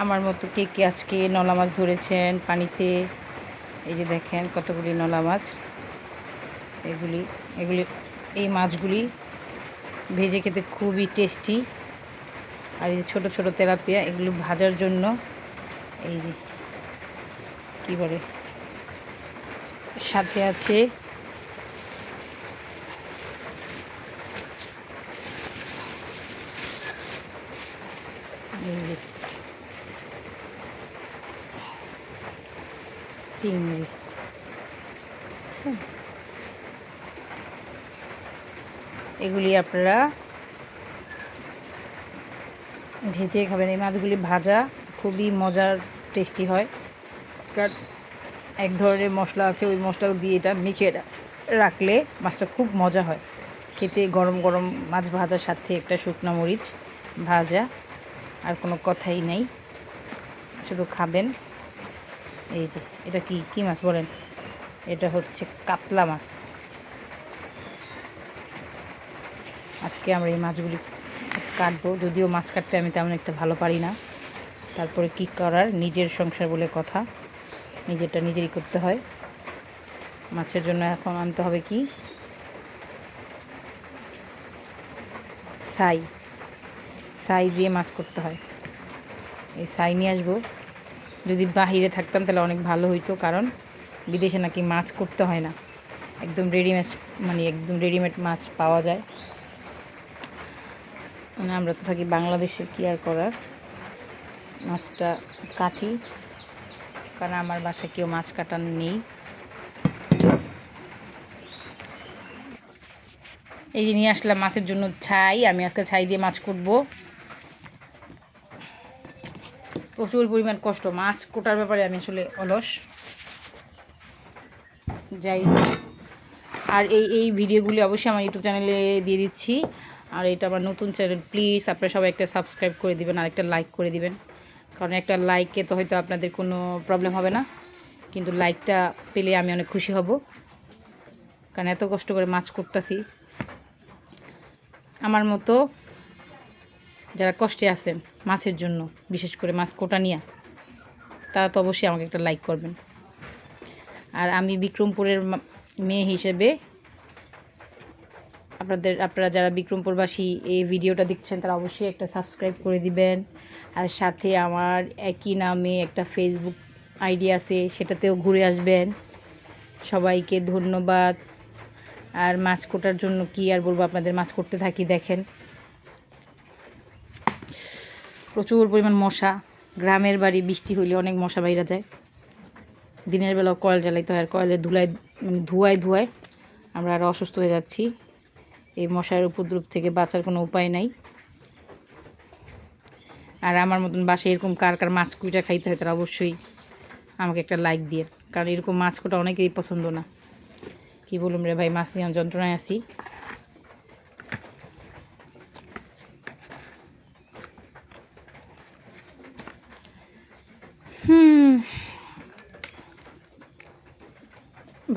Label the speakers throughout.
Speaker 1: আমার মতো কে কে আজকে নলা মাছ ধরেছেন পানিতে? এই যে দেখেন কতগুলি নলা মাছ। এগুলি এই মাছগুলি ভেজে খেতে খুবই টেস্টি। আর এই ছোট ছোট তেলাপিয়া, এগুলো ভাজার জন্য এই যে কী বলে, সাথে আছে এই যে চিংড়ি। এগুলি আপনারা ভেজে খাবেন। এই মাছগুলি ভাজা খুবই মজার, টেস্টি হয়। কারণ এক ধরনের মশলা আছে, ওই মশলা দিয়ে এটা মেখে রাখলে মাছটা খুব মজা হয় খেতে। গরম গরম মাছ ভাজার সাথে একটা শুকনো মরিচ ভাজা, আর কোনো কথাই নেই, শুধু খাবেন। এই যে এটা কি মাছ বলেন? এটা হচ্ছে কাতলা মাছ। আজকে আমরা এই মাছগুলি কাটবো, যদিও মাছ কাটতে আমি তেমন একটা ভালো পারি না। তারপরে কি করার, নিজের সংসার বলে কথা, নিজেরটা নিজেরই করতে হয়। মাছের জন্য এখন আনতে হবে কি, ছাই দিয়ে মাছ করতে হয়। এই ছাই নিয়ে আসবো। যদি বাহিরে থাকতাম তাহলে অনেক ভালো হইতো, কারণ বিদেশে নাকি মাছ করতে হয় না, একদম রেডিমেড মাছ পাওয়া যায়। মানে আমরা তো থাকি বাংলাদেশে, কি আর করার। মাছটা কাটি, কারণ আমার বাসায় কেউ মাছ কাটার নেই। এই যে নিয়ে আসলাম মাছের জন্য ছাই। আমি আজকে ছাই দিয়ে মাছ করবো। প্রচুর পরিমাণ কষ্ট মাছ কোটার ব্যাপারে, আমি আসলে অলস যাই। আর এই ভিডিওগুলি অবশ্যই আমার ইউটিউব চ্যানেলে দিয়ে দিচ্ছি। আর এটা আমার নতুন চ্যানেল, প্লিজ আপনারা সবাই একটা সাবস্ক্রাইব করে দিবেন আর একটা লাইক করে দিবেন। কারণ একটা লাইকে তো হয়তো আপনাদের কোনো প্রবলেম হবে না, কিন্তু লাইকটা পেলে আমি অনেক খুশি হব। কারণ এত কষ্ট করে মাছ করতেছি, আমার মতো যারা কষ্টে আছেন মাছের জন্য, বিশেষ করে মাছ কোটা নিয়ে, তারা তো অবশ্যই আমাকে একটা লাইক করবেন। আর আমি বিক্রমপুরের মেয়ে হিসেবে আপনারা যারা বিক্রমপুরবাসী এই ভিডিওটা দেখছেন, তারা অবশ্যই একটা সাবস্ক্রাইব করে দিবেন। আর সাথে আমার একই নামে একটা ফেসবুক আইডি আছে, সেটাতেও ঘুরে আসবেন। সবাইকে ধন্যবাদ। আর মাছ কোটার জন্য কি আর বলবো, আপনাদের মাছ করতে থাকি, দেখেন প্রচুর পরিমাণ মশা। গ্রামের বাড়ি, বৃষ্টি হইলে অনেক মশা বাইরা যায়। দিনের বেলা কয়েল জ্বালাইতে হয়, আর কয়েলের ধুয়ায় আমরা আরও অসুস্থ হয়ে যাচ্ছি। এই মশার উপদ্রব থেকে বাঁচার কোনো উপায় নাই। আর আমার মতন বাসায় এরকম কার কার মাছ কুইটা খাইতে হয়, তারা অবশ্যই আমাকে একটা লাইক দিয়ে। কারণ এরকম মাছ কোটা অনেকেরই পছন্দ না। কি বলুম রে ভাই, মাছ নিয়ে যন্ত্রণায় আছি।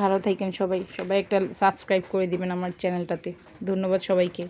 Speaker 1: ভালো থাকেন সবাই একটা সাবস্ক্রাইব করে দিবেন আমার চ্যানেলটাতে। ধন্যবাদ সবাইকে।